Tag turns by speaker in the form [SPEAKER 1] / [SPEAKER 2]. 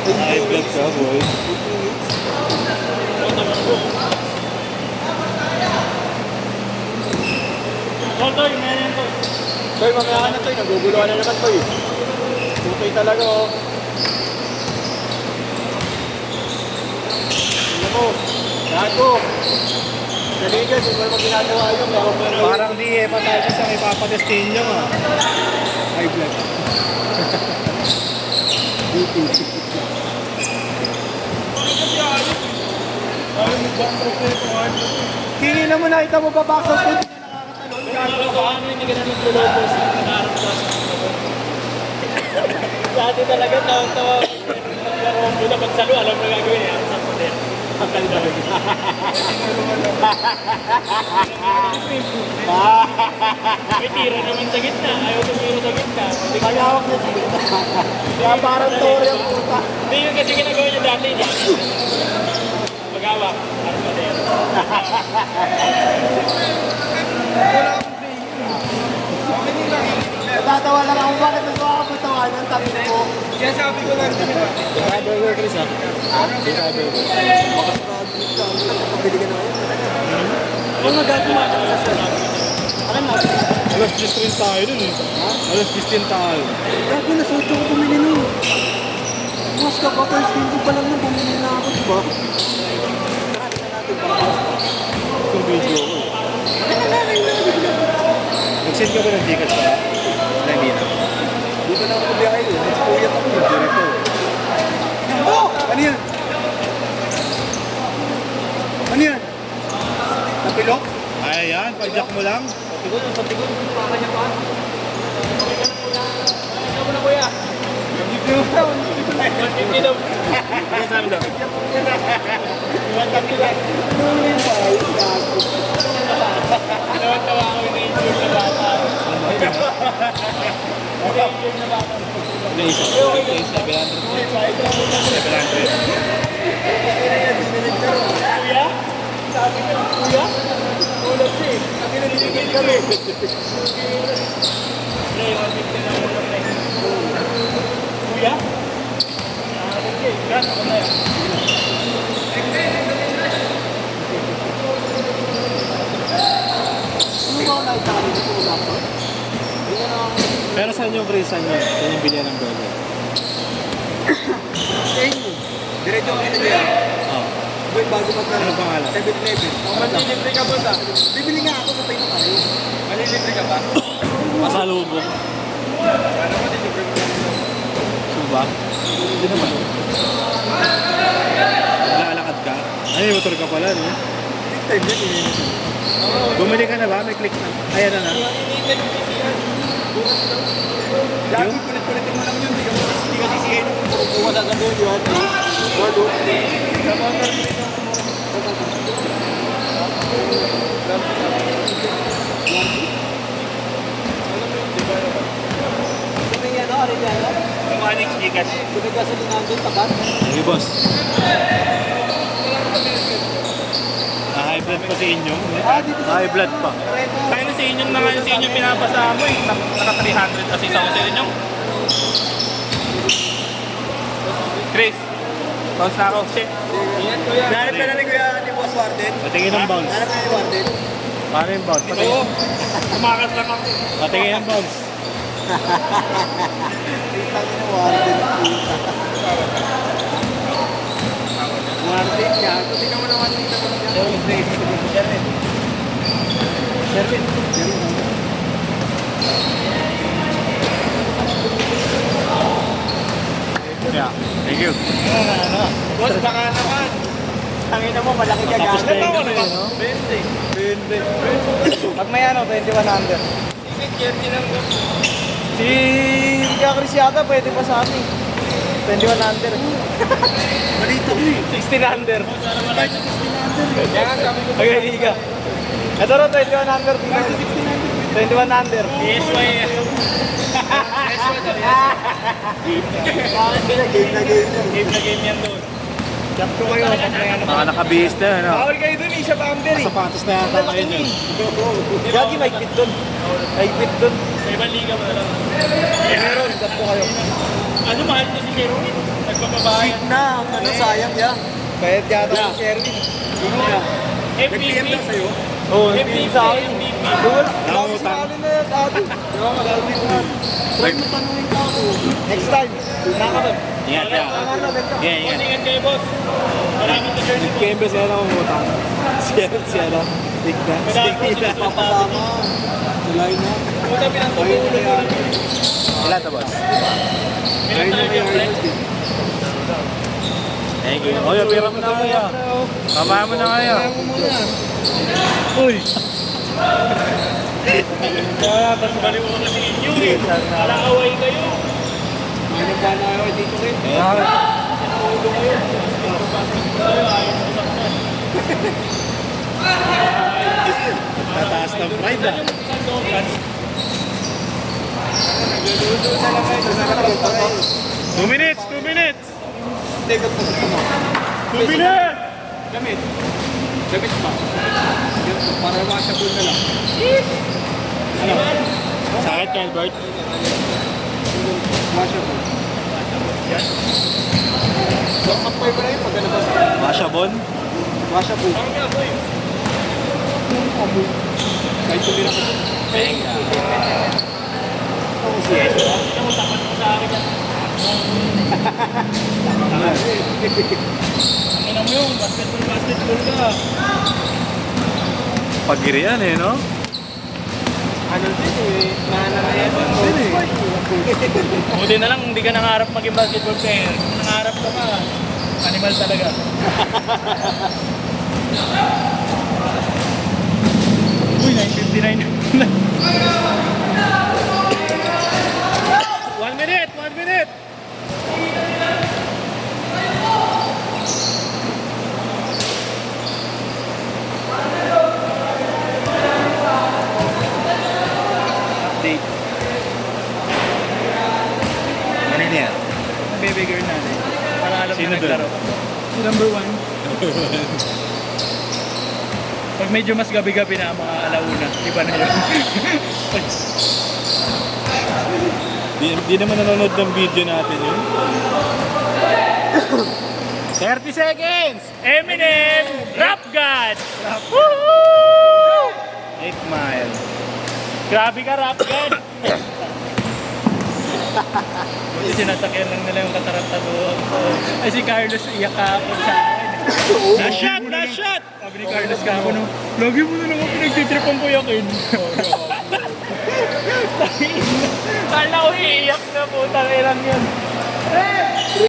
[SPEAKER 1] High blood ka, boy.
[SPEAKER 2] Toy, meron to.
[SPEAKER 3] Toy, mamaya ka na Toy. Naguguluhan na naman Toy. Tutoy talaga oh. Tingnan mo. Gago. Naligas, hindi mo naman ginagawa yun.
[SPEAKER 1] Parang di hepatitis ang ipapatestin nyo, ah.
[SPEAKER 3] High blood. BP. Kini na mo nakita mo pa box out ko.
[SPEAKER 2] Ano, hindi ka na nagulobos. Nakaharap sa dati talaga, tawa-tawa. Naglaro mo na pagsalo, alam mo na gagawin eh. Sa poder. Ang kalda. May tira naman sa gitna. Ayaw tumiro sa gitna.
[SPEAKER 3] Malawak na sa gitna. Kaya parang tore ang puta.
[SPEAKER 2] Hindi yun kasi ginagawa niya dati. Mag-awak. Ang poder.
[SPEAKER 3] Natatawa lang ako, bakit nagawa ka patawanan? Tabi mo.
[SPEAKER 2] Kaya sabi ko lang.
[SPEAKER 1] Driver ko, Chris, ah. Driver ko.
[SPEAKER 3] Nakabili ka na ngayon.
[SPEAKER 2] Kung nagagawa ka sa sir.
[SPEAKER 3] Akin na.
[SPEAKER 1] Alas 10 rin tayo dun, eh. Alas 10 din tayo.
[SPEAKER 3] Gago na, soto ko bumili nun. Mas ka pa, first game ko pa lang nung bumili na ako, diba? Marami na natin pa.
[SPEAKER 1] Yung video ko, eh. Nag-send ka ba ng Gcash pa? Na hindi na.
[SPEAKER 3] Di ba na ako biyahe yun? Nagpuyat ako yun.
[SPEAKER 1] Dirito.
[SPEAKER 3] Oh! Ano yan? Ano yan? Napilok?
[SPEAKER 1] Ay, yan. Pag-jack mo lang.
[SPEAKER 2] Patigon. Baka niya pa. Ikaw mo na kuya.
[SPEAKER 3] Hindi mo daw.
[SPEAKER 2] Hindi daw.
[SPEAKER 1] Ano sabi daw?
[SPEAKER 2] Tawa-tawa ako yung na-injure na bata. Na-injure na bata.
[SPEAKER 1] Isa. 700. 700.
[SPEAKER 2] Kuya? Sabi ko, kuya? Ulat siya eh. Sabi na binigay kami. Pre, 150 na ulat na eh. Kuya? Sabi ko eh. Gano'n ako na yan.
[SPEAKER 3] Ano ba nakita kami dito ko dapat?
[SPEAKER 1] Pero saan yung Chris? Saan yung bilihan ng burger?
[SPEAKER 3] Sa inyo. Diretso ako na dyan.
[SPEAKER 1] Oo.
[SPEAKER 3] Boy, bago pa
[SPEAKER 1] Ano pangalan?
[SPEAKER 3] 7-Eleven.
[SPEAKER 2] Malilibre ka ba sa?
[SPEAKER 3] Bibili nga ako sa tayo na kayo.
[SPEAKER 2] Malilibre ka ba?
[SPEAKER 1] Masalubong.
[SPEAKER 2] Ano mo, dilibre mo lang.
[SPEAKER 1] Suba? Hindi naman. Naglalakad ka? Ay, motor ka pala, no?
[SPEAKER 3] Big time yan eh.
[SPEAKER 1] Bumili ka na ba? May click na. Ayan na na.
[SPEAKER 3] Lagi kulit-kulitin mo lang yun. Hindi ka sisihin kung kuha sa sabi yun. Wado. Kung yan o, Arellano.
[SPEAKER 2] Yung aning Gcash.
[SPEAKER 3] Kung may gasolina doon, tapat.
[SPEAKER 1] Hey, boss. High blood pa sa inyo.
[SPEAKER 3] Ah, dito sa...
[SPEAKER 1] High blood pa.
[SPEAKER 2] Kaya na sa inyong na ngayon sa inyong pinapasa mo eh. Naka 300 kasi sa sa inyong. Chris, bounce na ako. Check. Ingat ko yan.
[SPEAKER 3] Nahanap ka na ni Kuya ni Boss Warden.
[SPEAKER 1] Patingin ng bounce.
[SPEAKER 3] Nahanap ka na ni Warden.
[SPEAKER 1] Paano yung bounce?
[SPEAKER 2] Oo.
[SPEAKER 1] Patingin.
[SPEAKER 2] Kumakas lang ako.
[SPEAKER 1] Patingin ng bounce.
[SPEAKER 3] Kita ni Warden. Warden niya. Kung tingnan mo naman dito mo niya. Sherwin.
[SPEAKER 1] Yeah. Thank you.
[SPEAKER 2] Boss, baka naman.
[SPEAKER 3] Tangina mo, malaki ka
[SPEAKER 1] Tapos na
[SPEAKER 3] gano'n.
[SPEAKER 1] yung ganun, no?
[SPEAKER 2] 20.
[SPEAKER 3] Pag may ano, 21 under.
[SPEAKER 2] Sige, Jerky lang mo.
[SPEAKER 3] Si Kaya Chris yata, pwede pa sa amin. 21 under. Malito ko eh.
[SPEAKER 2] 16 under.
[SPEAKER 3] Kahit sa 16 under.
[SPEAKER 2] Kaya nga sabi ko.
[SPEAKER 3] Okay, liga. Ito rin, 21 under. 21 under.
[SPEAKER 2] SY. SY daw,
[SPEAKER 3] Bakit ba na game na game na?
[SPEAKER 2] Game na game yan doon.
[SPEAKER 3] Jump ko kayo.
[SPEAKER 1] Mga nakabihis na, ano?
[SPEAKER 3] Bawal kayo dun, isa pa under eh.
[SPEAKER 1] Sapatos na yata kayo dyan.
[SPEAKER 3] Gagi, maigpit dun. Maigpit dun.
[SPEAKER 2] Sa ibang liga mo na lang.
[SPEAKER 3] Meron, jump ko kayo.
[SPEAKER 2] Ano, mahal to si Sherwin? Nagpapabayan.
[SPEAKER 3] Sig na, ano, sayang yan.
[SPEAKER 1] Bayad yata ng Sherwin.
[SPEAKER 2] MVP.
[SPEAKER 3] sa'yo?
[SPEAKER 1] Oo,
[SPEAKER 2] MVP. MVP.
[SPEAKER 1] Nakangutang.
[SPEAKER 3] na yan, dati. Di ba, magaling yan. Try mo tanungin ka ako.
[SPEAKER 1] Next time. Naka ba? Ingat ka.
[SPEAKER 2] Ingat kayo, boss. Maraming sa journey po.
[SPEAKER 1] Kembes yan ako umutang. Si ano? Tigna. Tigna.
[SPEAKER 3] Papasama. Sila yun na.
[SPEAKER 2] Puta, pinantubulo mo na.
[SPEAKER 1] Ilan to, boss?
[SPEAKER 3] Ayun na may
[SPEAKER 2] friend.
[SPEAKER 3] artist.
[SPEAKER 1] Thank you. Oy, pera mo na kaya. Pamahan mo na kaya.
[SPEAKER 2] Uy! Kaya, tapos balik mo kasi inyo eh. Alakaway kayo.
[SPEAKER 3] Ano ba na ako dito rin?
[SPEAKER 2] Ulo kayo. Ayaw mo saktan.
[SPEAKER 1] Tataas ng pride ah.
[SPEAKER 3] Nagluluto na lang kayo. Nasarap ako.
[SPEAKER 1] 2 minutes! 2 minutes!
[SPEAKER 3] Take up mo sa mo.
[SPEAKER 2] 2 minutes!
[SPEAKER 3] Gamit. Gamit pa. Ganito, para washable na lang.
[SPEAKER 1] Ano? Sakit ka, Albert?
[SPEAKER 3] Washable. So, kapay ba na yun pag nalabas?
[SPEAKER 1] Mashabon?
[SPEAKER 3] Washable.
[SPEAKER 2] Parang nga po eh.
[SPEAKER 3] Kahit tumira ko.
[SPEAKER 1] Venga.
[SPEAKER 3] Ako siya.
[SPEAKER 2] Tingnan mo, tapat mo sa akin yan. Tingnan mo yung basketball ka.
[SPEAKER 1] Pagirian eh, no?
[SPEAKER 3] Ano din eh. Nananayan din eh.
[SPEAKER 2] Buti na lang, hindi ka nangarap maging basketball player. Kung nangarap ka pa, animal talaga. Uy, 9:59.
[SPEAKER 1] 1 minute! 1 minute! Update. Ano yan?
[SPEAKER 2] Baby girl natin. Para alam
[SPEAKER 1] Sino
[SPEAKER 2] na
[SPEAKER 1] dun?
[SPEAKER 2] naglaro. Si number 1. Pag medyo mas gabi-gabi na mga alauna, iba na yun.
[SPEAKER 1] Di naman nanonood ng video natin yun. 30 seconds!
[SPEAKER 2] Eminem! Rap God!
[SPEAKER 1] Woohoo! 8 Mile.
[SPEAKER 2] Grabe ka, Rap God! Kasi sinasakyan lang nila yung katarantado. Ay si Carlos iyak kahapon sa akin.
[SPEAKER 1] Na-shot! Na-shot!
[SPEAKER 2] Sabi ni Carlos kahapon, no, lagi mo na lang ako pinagtitripan ko yakin. Kala ko iiyak na po, tangilang yun.